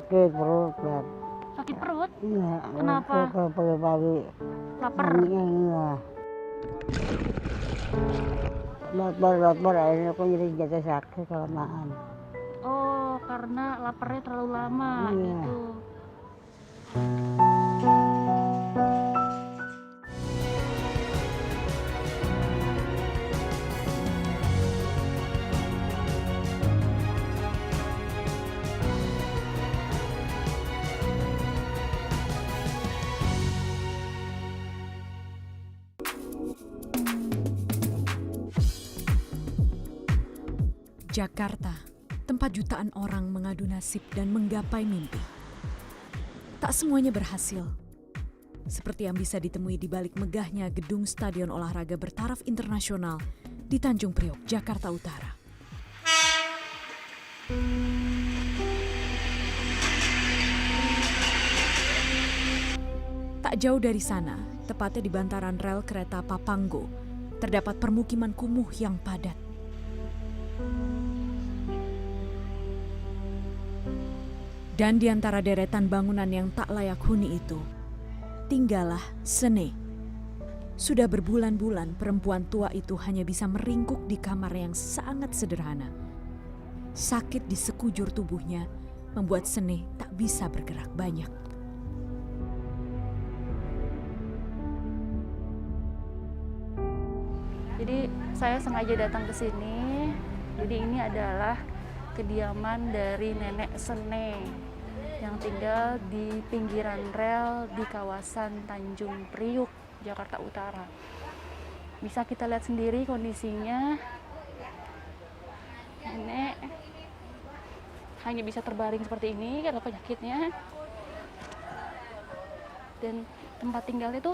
sakit perut kan. Sakit perut? Iya. Kenapa? Kalau pagi-pagi. Lapar? Iya. Lapar akhirnya aku jadi jatuh sakit kelamaan. Oh, karena laparnya terlalu lama Iya. gitu. Jakarta, tempat jutaan orang mengadu nasib dan menggapai mimpi. Tak semuanya berhasil. Seperti yang bisa ditemui di balik megahnya gedung Stadion Olahraga Bertaraf Internasional di Tanjung Priok, Jakarta Utara. Tak jauh dari sana, tepatnya di bantaran rel kereta Papanggo, terdapat permukiman kumuh yang padat. Dan di antara deretan bangunan yang tak layak huni itu, tinggallah Sene. Sudah berbulan-bulan perempuan tua itu hanya bisa meringkuk di kamar yang sangat sederhana. Sakit di sekujur tubuhnya membuat Sene tak bisa bergerak banyak. Jadi saya sengaja datang ke sini. Jadi ini adalah kediaman dari Nenek Sene yang tinggal di pinggiran rel di kawasan Tanjung Priok, Jakarta Utara. Bisa kita lihat sendiri kondisinya. Nenek hanya bisa terbaring seperti ini karena penyakitnya. Dan tempat tinggalnya itu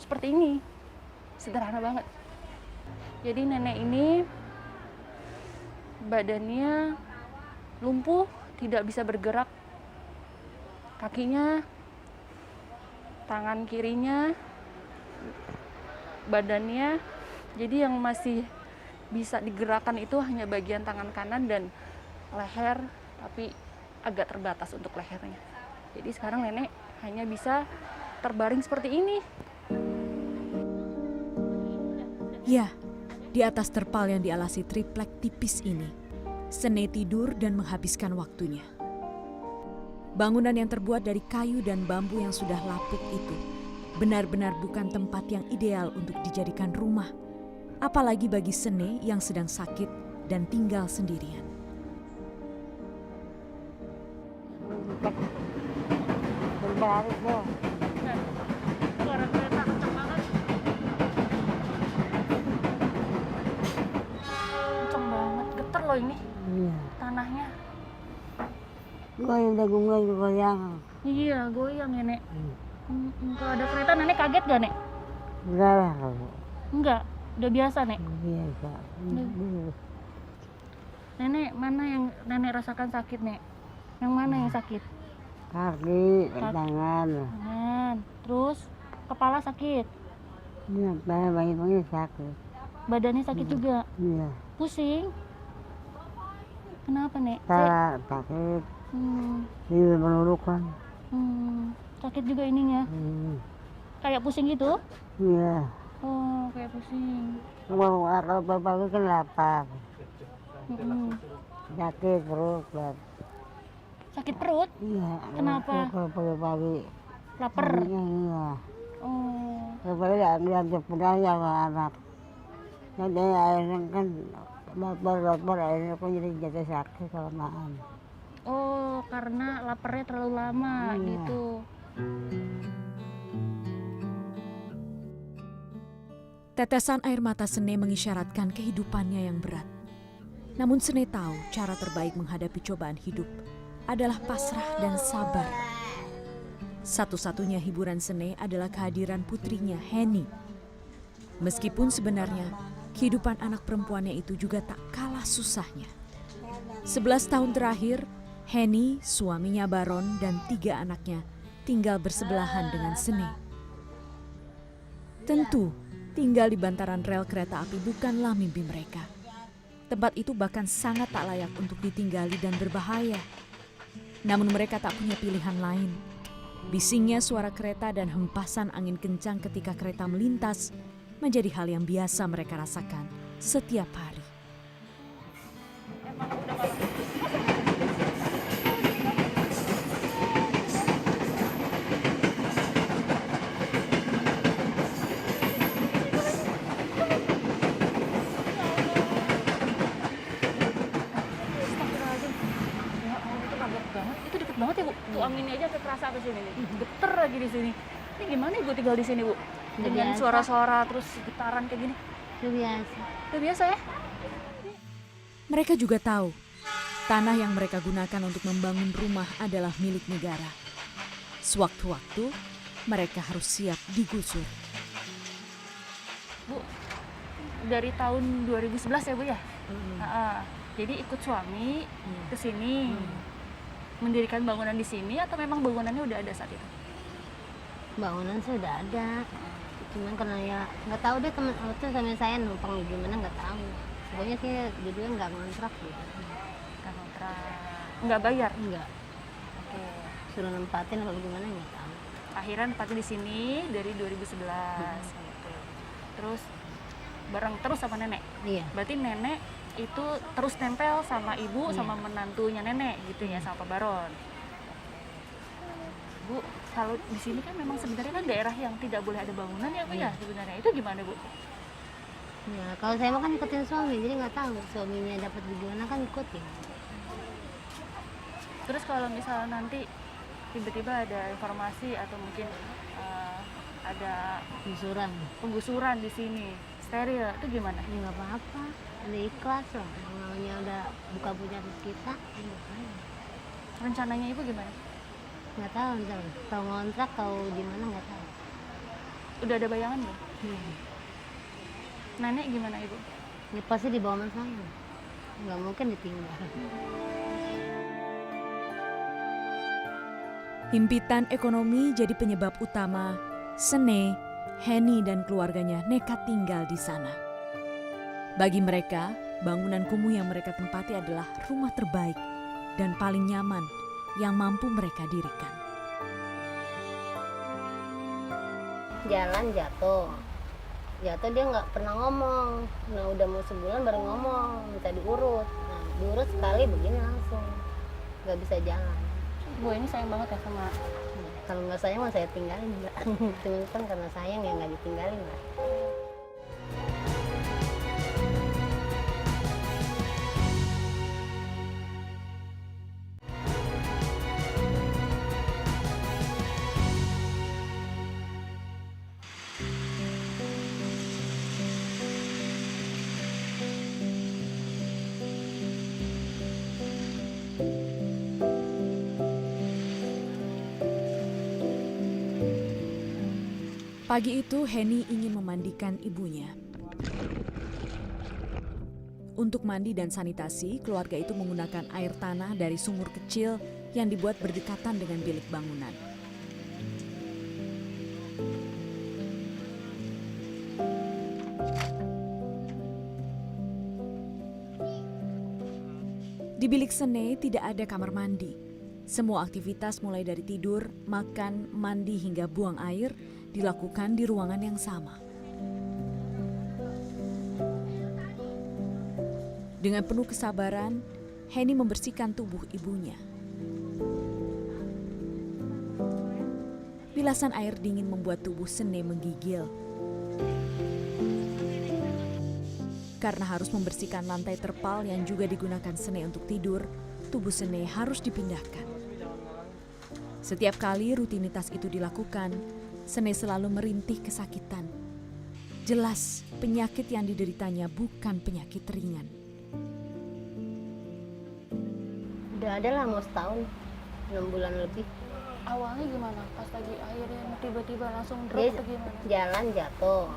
seperti ini. Sederhana banget. Jadi nenek ini badannya lumpuh, tidak bisa bergerak. Kakinya, tangan kirinya, badannya. Jadi yang masih bisa digerakkan itu hanya bagian tangan kanan dan leher, tapi agak terbatas untuk lehernya. Jadi sekarang nenek hanya bisa terbaring seperti ini. Ya, di atas terpal yang dialasi triplek tipis ini, Sene tidur dan menghabiskan waktunya. Bangunan yang terbuat dari kayu dan bambu yang sudah lapuk itu benar-benar bukan tempat yang ideal untuk dijadikan rumah, apalagi bagi Sene yang sedang sakit dan tinggal sendirian. Berbalik dong. Suara kereta kenceng banget. Kenceng banget, getar loh ini Iya. tanahnya. Goyang. Iya, goyang ya, Nek. Kalau ada kereta, Nenek kaget gak, Nek? Enggak lah kamu. Enggak, udah biasa, Nek. Biasa. Nenek, mana yang Nenek rasakan sakit, Nek? Yang mana yang sakit? Kaki, tangan. Tangan. Terus, kepala sakit. Iya, banyak sakit. Badannya sakit juga. Iya. Pusing. Kenapa, Nek? Kepala sakit. Iya, menurukan. Sakit juga ininya. Kayak pusing gitu? Iya. Oh, kayak pusing. Kalau pagi kan lapar. Sakit perut kan. Sakit perut? Iya. Kenapa? Kalau pagi-pagi. Lapar? Iya. Oh, Pagi diantar pulang sama anak. Jadi akhirnya kan lapar akhirnya aku jadi jatuh sakit kelamaan. oh, karena laparnya terlalu lama Iya. gitu. Tetesan air mata Sene mengisyaratkan kehidupannya yang berat. Namun Sene tahu cara terbaik menghadapi cobaan hidup adalah pasrah dan sabar. Satu-satunya hiburan Sene adalah kehadiran putrinya, Heni. Meskipun sebenarnya kehidupan anak perempuannya itu juga tak kalah susahnya. 11 tahun terakhir, Heni, suaminya Baron, dan 3 anaknya tinggal bersebelahan dengan Sene. Tentu, tinggal di bantaran rel kereta api bukanlah mimpi mereka. Tempat itu bahkan sangat tak layak untuk ditinggali dan berbahaya. Namun mereka tak punya pilihan lain. Bisingnya suara kereta dan hempasan angin kencang ketika kereta melintas menjadi hal yang biasa mereka rasakan setiap hari. Itu deket banget ya Bu, tuh anginnya aja sampai kerasa ke sini nih, geter lagi di sini. Ini gimana Ibu tinggal di sini Bu? Dengan biasa. suara-suara terus getaran kayak gini. Itu biasa. Udah biasa ya? Mereka juga tahu tanah yang mereka gunakan untuk membangun rumah adalah milik negara. Sewaktu-waktu mereka harus siap digusur. Bu, dari tahun 2011 ya Bu ya? Jadi ikut suami ke sini, mendirikan bangunan di sini atau memang bangunannya udah ada saat itu? Bangunan sudah ada. Cuman karena ya nggak tahu deh teman waktu sama saya numpang gimana nggak tahu. Pokoknya sih judulnya nggak ngontrak gitu. Kan kontrak, nggak bayar? Enggak. Oke. Suruh nempatin atau gimana nggak tahu. Akhirnya nempatin di sini dari 2011 gitu. Terus bareng terus sama nenek. Iya. Berarti nenek itu terus nempel sama ibu Iya. sama menantunya nenek gitu ya, sama Pak Baron. Bu, kalau di sini kan memang sebenarnya kan daerah yang tidak boleh ada bangunan ya Bu ya sebenarnya. Itu gimana Bu? Ya kalau saya mah kan ikutin suami jadi nggak tahu suaminya dapat gimana kan ikutin. Terus kalau misalnya nanti tiba-tiba ada informasi atau mungkin ada Gusuran. penggusuran di sini steril, itu gimana? Ya nggak apa-apa. Ada ikhlas lah. Namanya udah buka punya kita. Rencananya Ibu gimana? Nggak tahu ntar. Tahu ngontrak tahu di mana nggak tahu. Udah ada bayangan belum? Hmm. Nenek gimana Ibu? Ya pasti di bawah sana. Nggak mungkin ditinggal. Himpitan ekonomi jadi penyebab utama Sene, Heni dan keluarganya nekat tinggal di sana. Bagi mereka, bangunan kumuh yang mereka tempati adalah rumah terbaik dan paling nyaman yang mampu mereka dirikan. Jalan jatuh dia nggak pernah ngomong. Nah udah mau sebulan baru ngomong minta diurut. Nah diurut sekali begini langsung nggak bisa jalan. Bu ini sayang banget ya sama. Kalau nggak sayang mah saya tinggalin Mbak. Cuman kan karena sayang ya nggak ditinggalin Mbak. Pagi itu Heni ingin memandikan ibunya. Untuk mandi dan sanitasi, keluarga itu menggunakan air tanah dari sumur kecil yang dibuat berdekatan dengan bilik bangunan. Di bilik Sene tidak ada kamar mandi. Semua aktivitas mulai dari tidur, makan, mandi hingga buang air dilakukan di ruangan yang sama. Dengan penuh kesabaran, Heni membersihkan tubuh ibunya. Bilasan air dingin membuat tubuh Sene menggigil. Karena harus membersihkan lantai terpal yang juga digunakan Sene untuk tidur, tubuh Sene harus dipindahkan. Setiap kali rutinitas itu dilakukan, Sene selalu merintih kesakitan. Jelas, penyakit yang dideritanya bukan penyakit ringan. Udah ada lah mau setahun, 6 bulan lebih. Awalnya gimana? Pas lagi akhirnya tiba-tiba langsung drop Dia atau gimana? jalan jatuh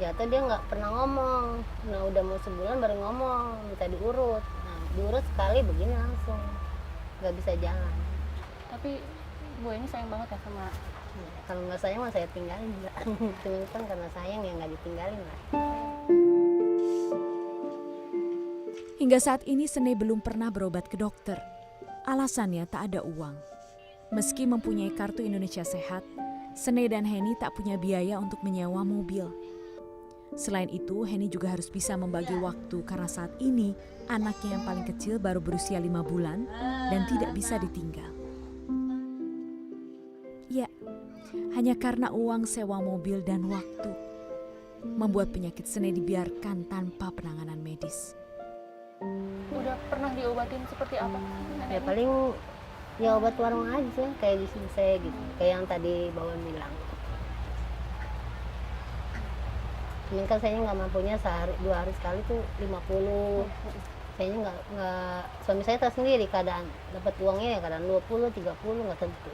dia nggak pernah ngomong. Nah udah mau sebulan baru ngomong minta diurut. Nah diurut sekali begini langsung nggak bisa jalan. Tapi Bu ini sayang banget ya sama. Kalau nggak sayang mah saya tinggalin Mbak. Cuman kan karena sayang ya nggak ditinggalin Mbak. Hingga saat ini Sene belum pernah berobat ke dokter. Alasannya tak ada uang. Meski mempunyai kartu Indonesia Sehat, Sene dan Heni tak punya biaya untuk menyewa mobil. Selain itu, Heni juga harus bisa membagi waktu karena saat ini anaknya yang paling kecil baru berusia 5 bulan dan tidak bisa ditinggal. Ya, hanya karena uang sewa mobil dan waktu membuat penyakit Sene dibiarkan tanpa penanganan medis. Udah pernah diobatin seperti apa? Ya paling ya obat warung aja kayak di sini saya gitu, kayak yang tadi Bawan bilang. Ini kan saya nggak mampunya sehari 2 hari sekali tuh 50. Saya nggak, suami saya tahu sendiri keadaan dapat uangnya ya kadang 20, 30 nggak tentu.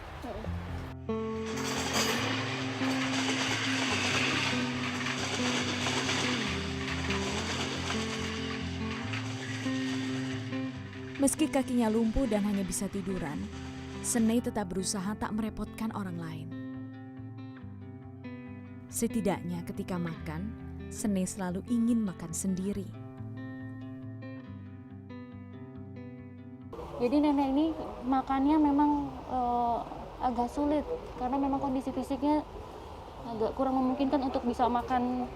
Meski kakinya lumpuh dan hanya bisa tiduran, Sene tetap berusaha tak merepotkan orang lain. Setidaknya ketika makan, Sene selalu ingin makan sendiri. Jadi nenek ini makannya memang agak sulit karena memang kondisi fisiknya agak kurang memungkinkan untuk bisa makan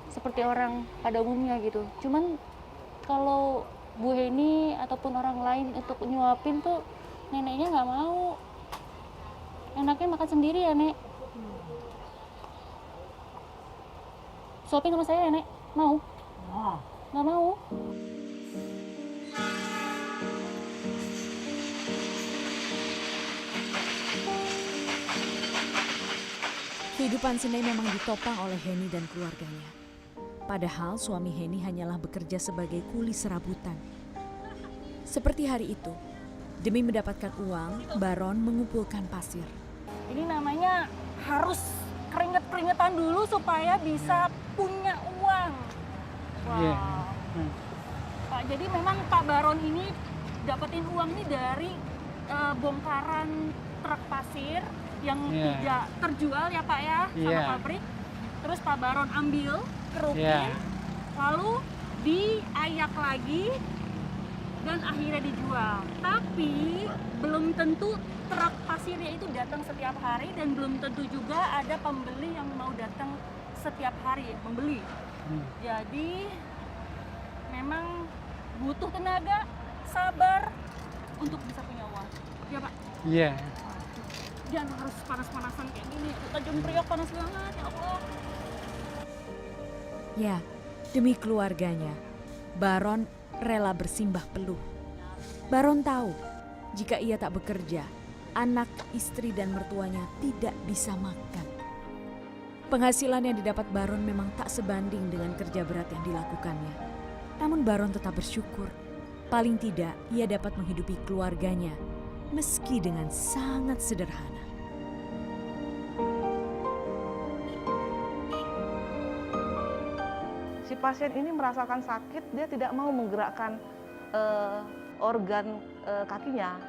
seperti orang pada umumnya gitu. Cuman kalau Bu Heni ataupun orang lain untuk nyuapin tuh neneknya nggak mau. Enaknya makan sendiri ya, Nek. Suapin sama saya ya, Nek? Mau? Nggak mau. Kehidupan Sene memang ditopang oleh Heni dan keluarganya. Padahal suami Heni hanyalah bekerja sebagai kuli serabutan. Seperti hari itu, demi mendapatkan uang, Baron mengumpulkan pasir. Ini namanya harus keringet-keringetan dulu supaya bisa punya uang. Wow. Iya. Pak, jadi memang Pak Baron ini dapetin uang ini dari bongkaran truk pasir yang tidak terjual ya Pak ya sama pabrik. Terus Pak Baron ambil, kerupin, lalu diayak lagi dan akhirnya dijual. Tapi belum tentu truk pasirnya itu datang setiap hari dan belum tentu juga ada pembeli yang mau datang setiap hari membeli. Jadi memang butuh tenaga, sabar untuk bisa punya uang. Ya Pak? Iya. Jangan harus panas-panasan kayak gini. Tanjung Priok panas banget, ya Allah. Ya, demi keluarganya, Baron rela bersimbah peluh. Baron tahu, jika ia tak bekerja, anak, istri, dan mertuanya tidak bisa makan. Penghasilan yang didapat Baron memang tak sebanding dengan kerja berat yang dilakukannya. Namun Baron tetap bersyukur. Paling tidak, ia dapat menghidupi keluarganya, meski dengan sangat sederhana. Si pasien ini merasakan sakit, dia tidak mau menggerakkan organ kakinya.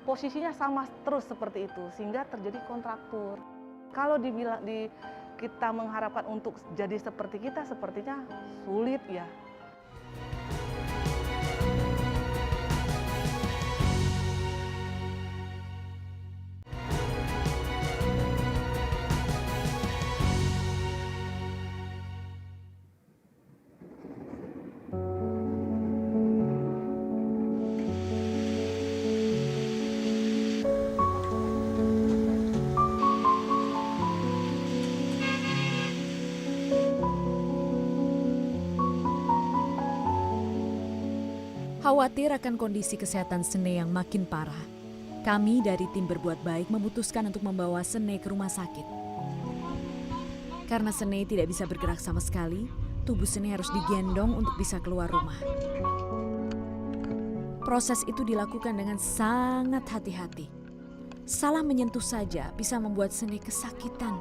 Posisinya sama terus seperti itu, sehingga terjadi kontraktur. Kalau kita mengharapkan untuk jadi seperti kita, sepertinya sulit ya. Khawatir akan kondisi kesehatan Sene yang makin parah, kami dari tim Berbuat Baik memutuskan untuk membawa Sene ke rumah sakit. Karena Sene tidak bisa bergerak sama sekali, tubuh Sene harus digendong untuk bisa keluar rumah. Proses itu dilakukan dengan sangat hati-hati. Salah menyentuh saja bisa membuat Sene kesakitan.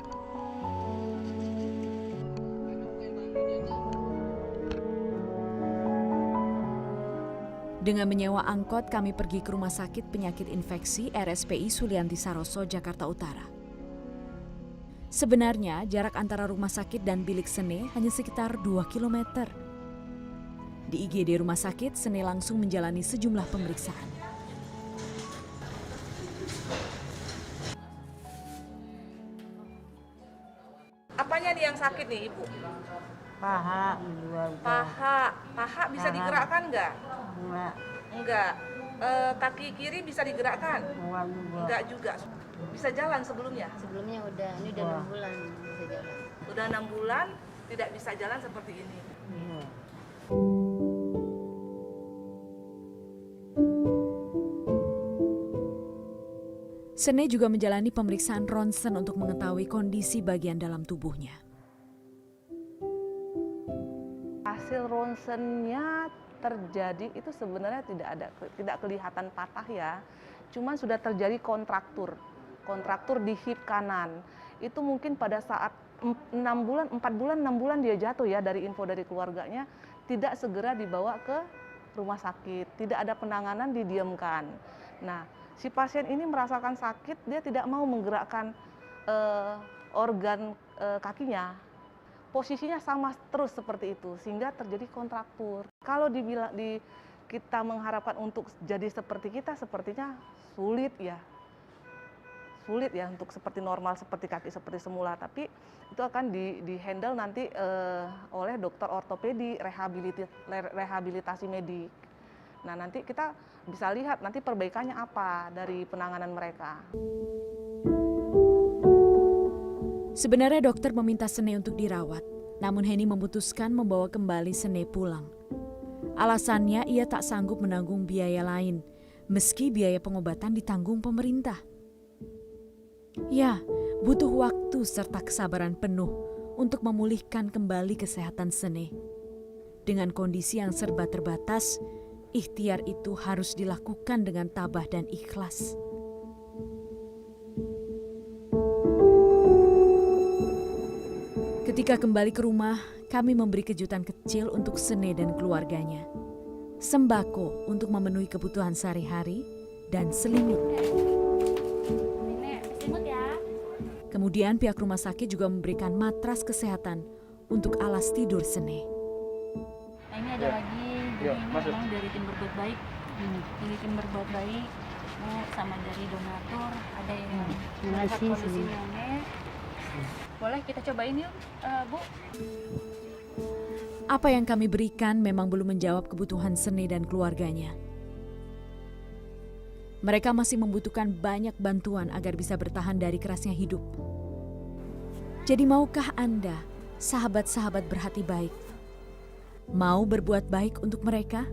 Dengan menyewa angkot, kami pergi ke Rumah Sakit Penyakit Infeksi RSPI Sulianti Saroso, Jakarta Utara. Sebenarnya, jarak antara rumah sakit dan bilik Sene hanya sekitar 2 km. Di IGD rumah sakit, Sene langsung menjalani sejumlah pemeriksaan. Apanya nih yang sakit nih Ibu? Paha juga. Paha bisa Paha. digerakkan nggak? Enggak, Enggak. Kaki kiri bisa digerakkan? enggak juga. Enggak juga. Bisa jalan sebelumnya? Sebelumnya ini udah Wah. 6 bulan bisa jalan. Udah 6 bulan tidak bisa jalan seperti ini. Iya. Sene juga menjalani pemeriksaan ronsen untuk mengetahui kondisi bagian dalam tubuhnya. Hasil ronsennya terjadi itu sebenarnya tidak kelihatan patah ya, cuman sudah terjadi kontraktur di hip kanan. Itu mungkin pada saat 4 bulan 6 bulan dia jatuh ya, dari info dari keluarganya tidak segera dibawa ke rumah sakit, tidak ada penanganan, didiamkan. Nah, si pasien ini merasakan sakit, dia tidak mau menggerakkan organ kakinya. Posisinya sama terus seperti itu, sehingga terjadi kontraktur. Kalau kita mengharapkan untuk jadi seperti kita, sepertinya sulit ya untuk seperti normal, seperti kaki seperti semula. Tapi itu akan di handle nanti oleh dokter ortopedi, rehabilitasi medik. Nah, nanti kita bisa lihat nanti perbaikannya apa dari penanganan mereka. Sebenarnya dokter meminta Sene untuk dirawat, namun Heni memutuskan membawa kembali Sene pulang. Alasannya ia tak sanggup menanggung biaya lain, meski biaya pengobatan ditanggung pemerintah. Ya, butuh waktu serta kesabaran penuh untuk memulihkan kembali kesehatan Sene. Dengan kondisi yang serba terbatas, ikhtiar itu harus dilakukan dengan tabah dan ikhlas. Ketika kembali ke rumah, kami memberi kejutan kecil untuk Sene dan keluarganya. Sembako untuk memenuhi kebutuhan sehari-hari dan selimut. Nenek, selimut ya. Kemudian pihak rumah sakit juga memberikan matras kesehatan untuk alas tidur Sene. Nah, ini ada lagi, jadi ini memang dari tim berbuat baik. Ini tim berbuat baik, Bu, sama dari donatur, ada yang melihat kondisi nenek. Boleh kita cobain yuk, Bu. Apa yang kami berikan memang belum menjawab kebutuhan Sene dan keluarganya. Mereka masih membutuhkan banyak bantuan agar bisa bertahan dari kerasnya hidup. Jadi maukah Anda, sahabat-sahabat berhati baik, mau berbuat baik untuk mereka?